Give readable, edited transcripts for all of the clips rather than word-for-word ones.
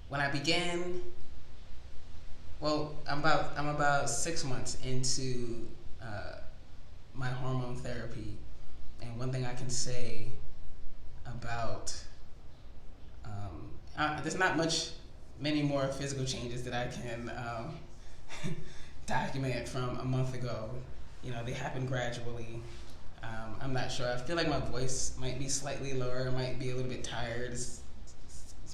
when I began, well, I'm about 6 months into uh, my hormone therapy, and one thing I can say about there's not many more physical changes that I can document from a month ago. They happen gradually. I'm not sure. I feel like my voice might be slightly lower. I might be a little bit tired. It's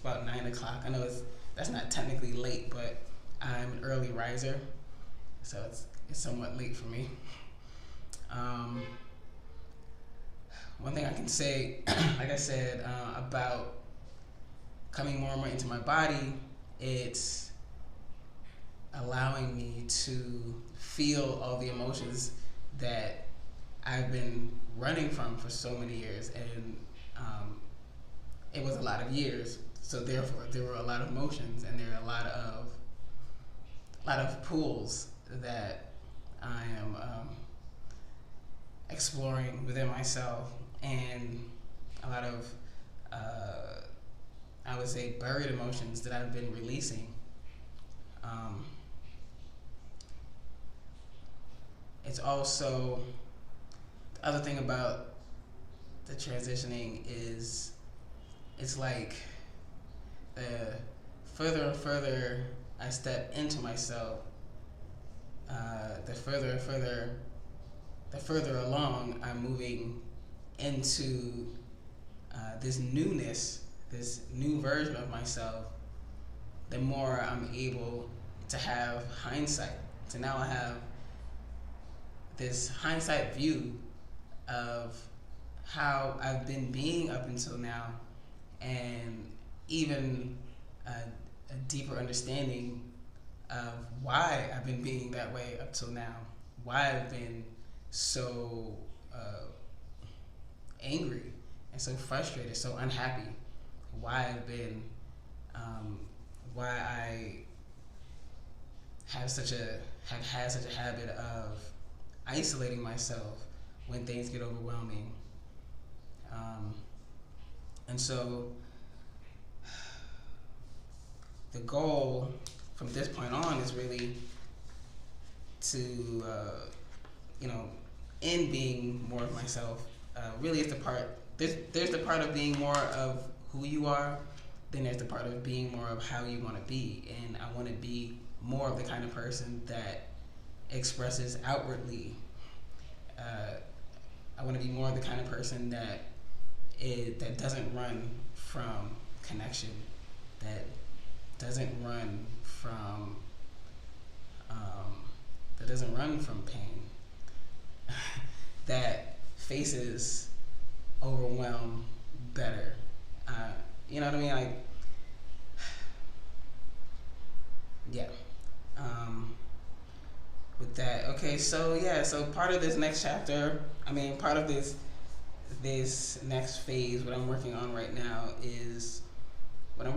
about 9 o'clock. I know that's not technically late, but I'm an early riser, so it's somewhat late for me. Um, One thing I can say, like I said, about coming more and more into my body, it's allowing me to feel all the emotions that I've been running from for so many years, and it was a lot of years. So therefore, there were a lot of emotions, and there are a lot of pools that I am exploring within myself, and a lot of I would say buried emotions that I've been releasing. Um, it's also the other thing about the transitioning is it's like the further and further I step into myself, the further along I'm moving into this newness, this new version of myself, the more I'm able to have hindsight. So now I have this hindsight view of how I've been being up until now, and even a deeper understanding of why I've been being that way up till now, why I've been so angry and so frustrated, so unhappy, why I've been, why I have had such a habit of isolating myself when things get overwhelming, and so the goal from this point on is really to, in being more of myself, really is the part. There's the part of being more of who you are. Then there's the part of being more of how you want to be, and I want to be more of the kind of person that expresses outwardly. Uh, I want to be more of the kind of person that doesn't run from connection, that doesn't run from pain, that faces overwhelm better. You know what I mean? Like, yeah. With that, okay. So yeah. So part of this next chapter, part of this next phase, what I'm working on right now is, well,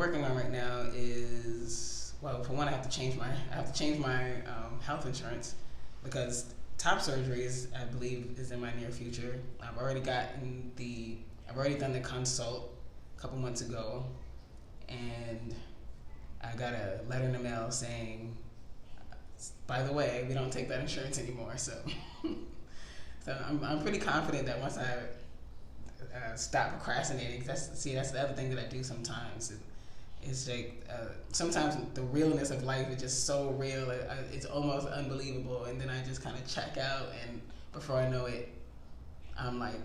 for one, I have to change my health insurance, because top surgeries, I believe, is in my near future. I've already done the consult a couple months ago, and I got a letter in the mail saying, by the way, we don't take that insurance anymore. So, so I'm pretty confident that once I stop procrastinating, that's the other thing that I do sometimes. It's like sometimes the realness of life is just so real, it's almost unbelievable, and then I just kind of check out, and before I know it, I'm like,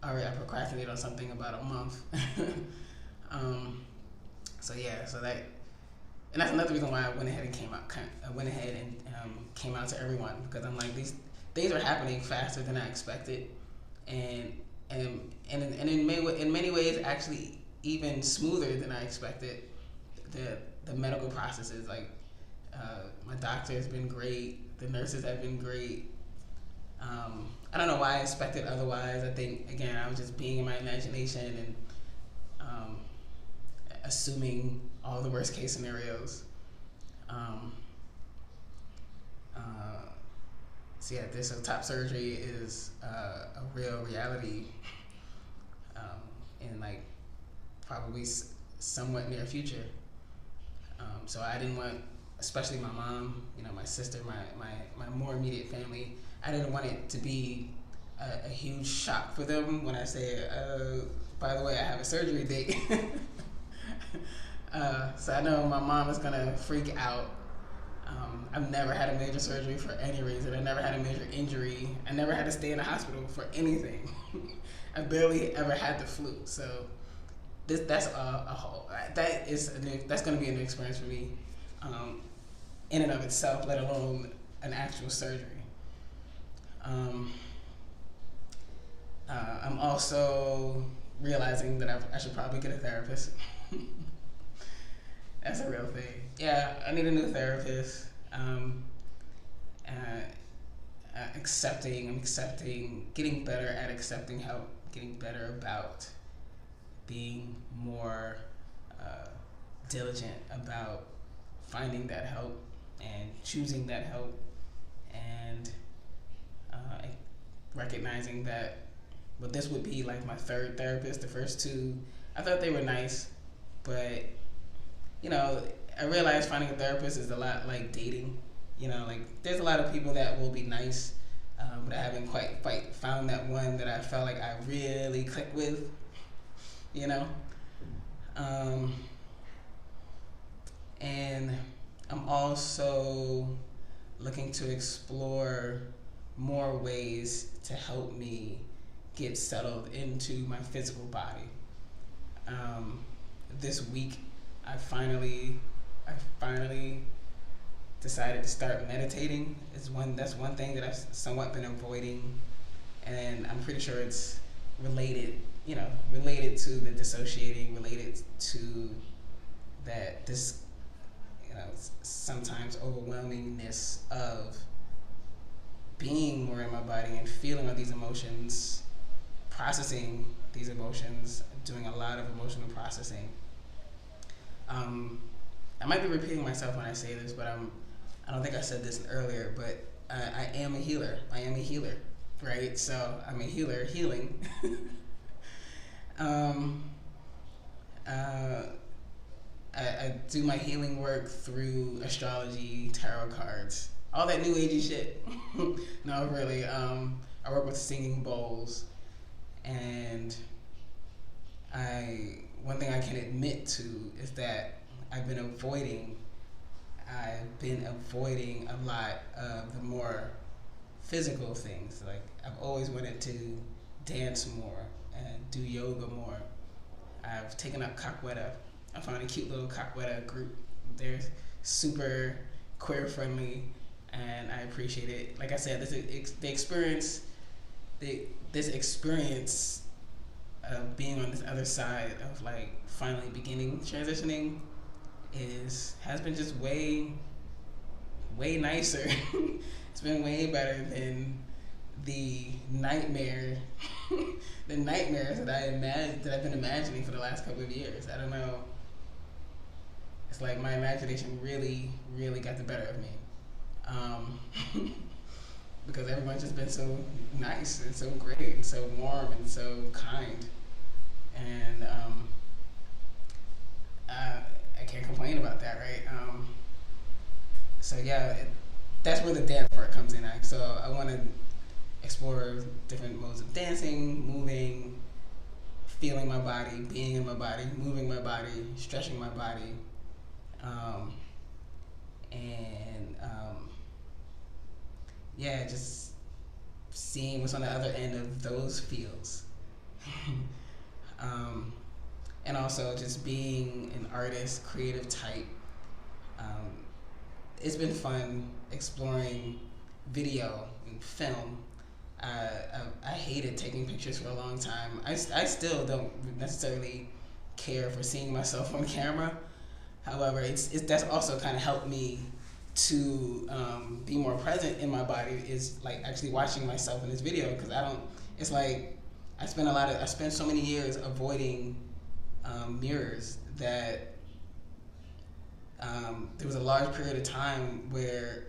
all right, I procrastinated on something about a month. So yeah, and that's another reason why I went ahead and came out to everyone, because I'm like, these things are happening faster than I expected, and in many ways actually even smoother than I expected. The medical processes, like, my doctor has been great, the nurses have been great. I don't know why I expected otherwise. I think, again, I was just being in my imagination and assuming all the worst case scenarios. Um, uh, so yeah, this top surgery is a real reality, in like probably somewhat near future. So I didn't want, especially my mom, my sister, my more immediate family, I didn't want it to be a huge shock for them when I say, by the way, I have a surgery date. So I know my mom is gonna freak out. I've never had a major surgery for any reason. I never had a major injury. I never had to stay in the hospital for anything. I barely ever had the flu. So that's a whole that's going to be a new experience for me, in and of itself, let alone an actual surgery. I'm also realizing that I should probably get a therapist. That's a real thing. Yeah, I need a new therapist. I'm accepting, getting better at accepting help, getting better about being more diligent about finding that help and choosing that help, and recognizing that, well, this would be like my third therapist. The first two, I thought they were nice, but I realized finding a therapist is a lot like dating. Like there's a lot of people that will be nice, but I haven't quite found that one that I felt like I really click with. And I'm also looking to explore more ways to help me get settled into my physical body. This week, I finally decided to start meditating. That's one thing that I've somewhat been avoiding, and I'm pretty sure it's related to the dissociating, related to that this sometimes overwhelmingness of being more in my body and feeling all these emotions, processing these emotions, doing a lot of emotional processing. I might be repeating myself when I say this, but I don't think I said this earlier, but I am a healer. I am a healer, right? So I'm a healer, healing. I do my healing work through astrology, tarot cards, all that new agey shit. No, really. I work with singing bowls, and one thing I can admit to is that I've been avoiding a lot of the more physical things. Like I've always wanted to dance more and do yoga more. I've taken up capoeira. I found a cute little capoeira group. They're super queer friendly, and I appreciate it. Like I said, this experience of being on this other side of like finally beginning transitioning has been just way nicer. It's been way better than the nightmares that I've been imagining for the last couple of years. I don't know. It's like my imagination really got the better of me, because everyone's just been so nice and so great and so warm and so kind, and I can't complain about that, right? So yeah, that's where the dance part comes in. So I want to explore different modes of dancing, moving, feeling my body, being in my body, moving my body, stretching my body, just seeing what's on the other end of those feels. And also just being an artist, creative type. It's been fun exploring video and film. I hated taking pictures for a long time. I still don't necessarily care for seeing myself on camera. However, that's also kind of helped me to be more present in my body, is like actually watching myself in this video, because it's like I spent so many years avoiding mirrors that there was a large period of time where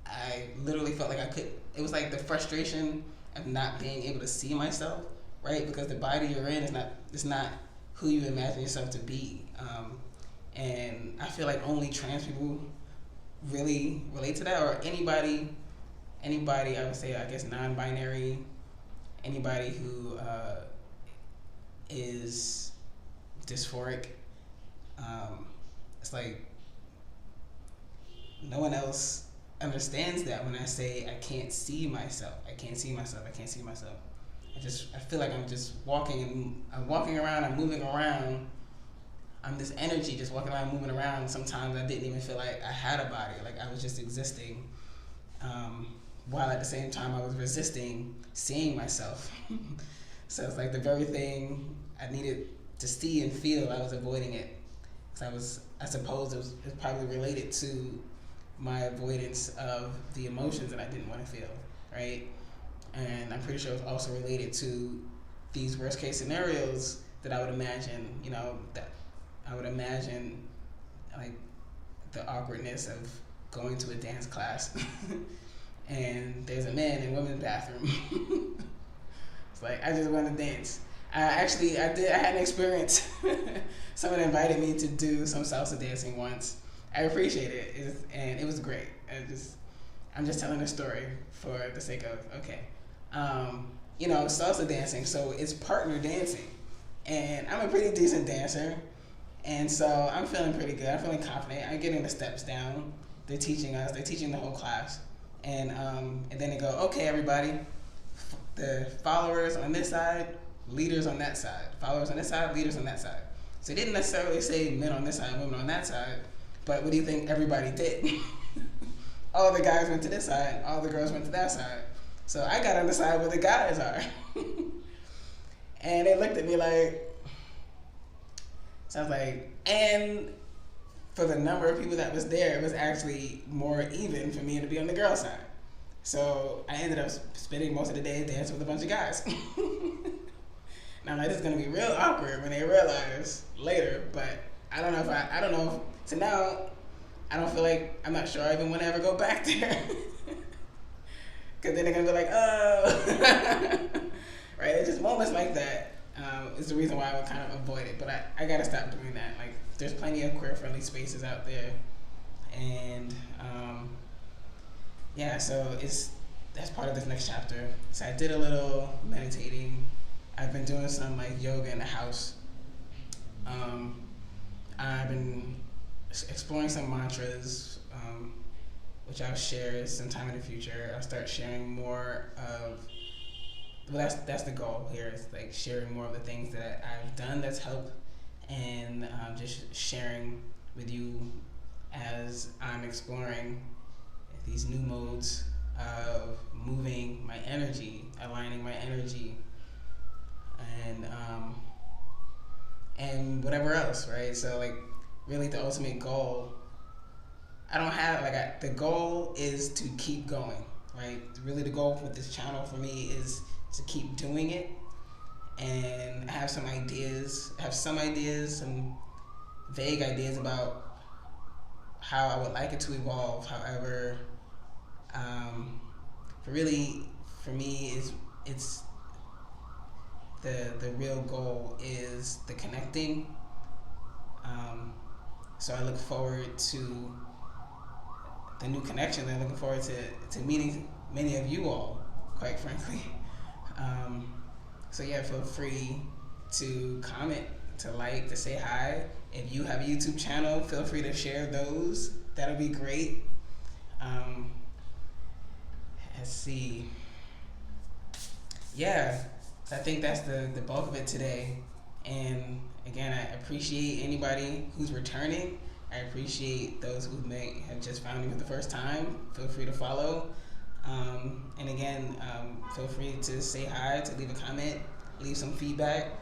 I literally felt like it was like the frustration of not being able to see myself, right? Because the body you're in is not who you imagine yourself to be. And I feel like only trans people really relate to that, or anybody I would say, I guess, non-binary, anybody who is dysphoric. It's like no one else understands that when I say I can't see myself. I can't see myself. I can't see myself. I feel like I'm just walking around, I'm moving around. I'm this energy just walking around, moving around. Sometimes I didn't even feel like I had a body. Like I was just existing, while at the same time I was resisting seeing myself. So it's like the very thing I needed to see and feel, I was avoiding it. Because I suppose it was probably related to my avoidance of the emotions that I didn't want to feel, right? And I'm pretty sure it was also related to these worst case scenarios that I would imagine, that I would imagine, like the awkwardness of going to a dance class and there's a man in women's bathroom. It's like, I just want to dance. I had an experience. Someone invited me to do some salsa dancing once. I appreciate it, and it was great. I'm just telling a story for the sake of, okay. Salsa dancing, so it's partner dancing. And I'm a pretty decent dancer, and so I'm feeling pretty good. I'm feeling confident. I'm getting the steps down. They're teaching the whole class. And then they go, okay, everybody, the followers on this side, leaders on that side. Followers on this side, leaders on that side. So they didn't necessarily say men on this side, women on that side, but what do you think everybody did? All the guys went to this side, all the girls went to that side. So I got on the side where the guys are. And they looked at me like, so I was like, and for the number of people that was there, it was actually more even for me to be on the girl side. So I ended up spending most of the day dancing with a bunch of guys. Now, this is going to be real awkward when they realize later, but I don't know. So now, I don't feel like, I'm not sure I even want to ever go back there. Because then they're going to be like, oh. Right? It's just moments like that is the reason why I would kind of avoid it. But I got to stop doing that. Like, there's plenty of queer-friendly spaces out there. And, so that's part of this next chapter. So I did a little meditating. I've been doing some like yoga in the house. I've been exploring some mantras, which I'll share sometime in the future. I'll start sharing more of. Well, that's the goal here. Is like sharing more of the things that I've done that's helped, and just sharing with you as I'm exploring these new modes of moving my energy, aligning my energy, and whatever else, right? So like, really, the ultimate goal. The goal is to keep going, right? Really, the goal with this channel for me is to keep doing it, and have some vague ideas about how I would like it to evolve. However, for me, it's the real goal is the connecting. So I look forward to the new connection. I'm looking forward to meeting many of you all, quite frankly. Feel free to comment, to like, to say hi. If you have a YouTube channel, feel free to share those. That'll be great. Let's see. Yeah, I think that's the bulk of it today. And again, I appreciate anybody who's returning. I appreciate those who may have just found me for the first time. Feel free to follow. And again, feel free to say hi, to leave a comment, leave some feedback.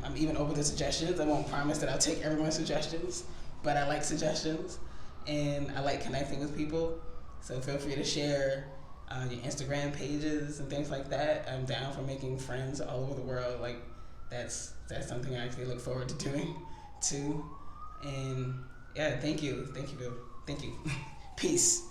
I'm even open to suggestions. I won't promise that I'll take everyone's suggestions, but I like suggestions, and I like connecting with people. So feel free to share your Instagram pages and things like that. I'm down for making friends all over the world. Like, that's something I actually look forward to doing too. And yeah, thank you. Peace.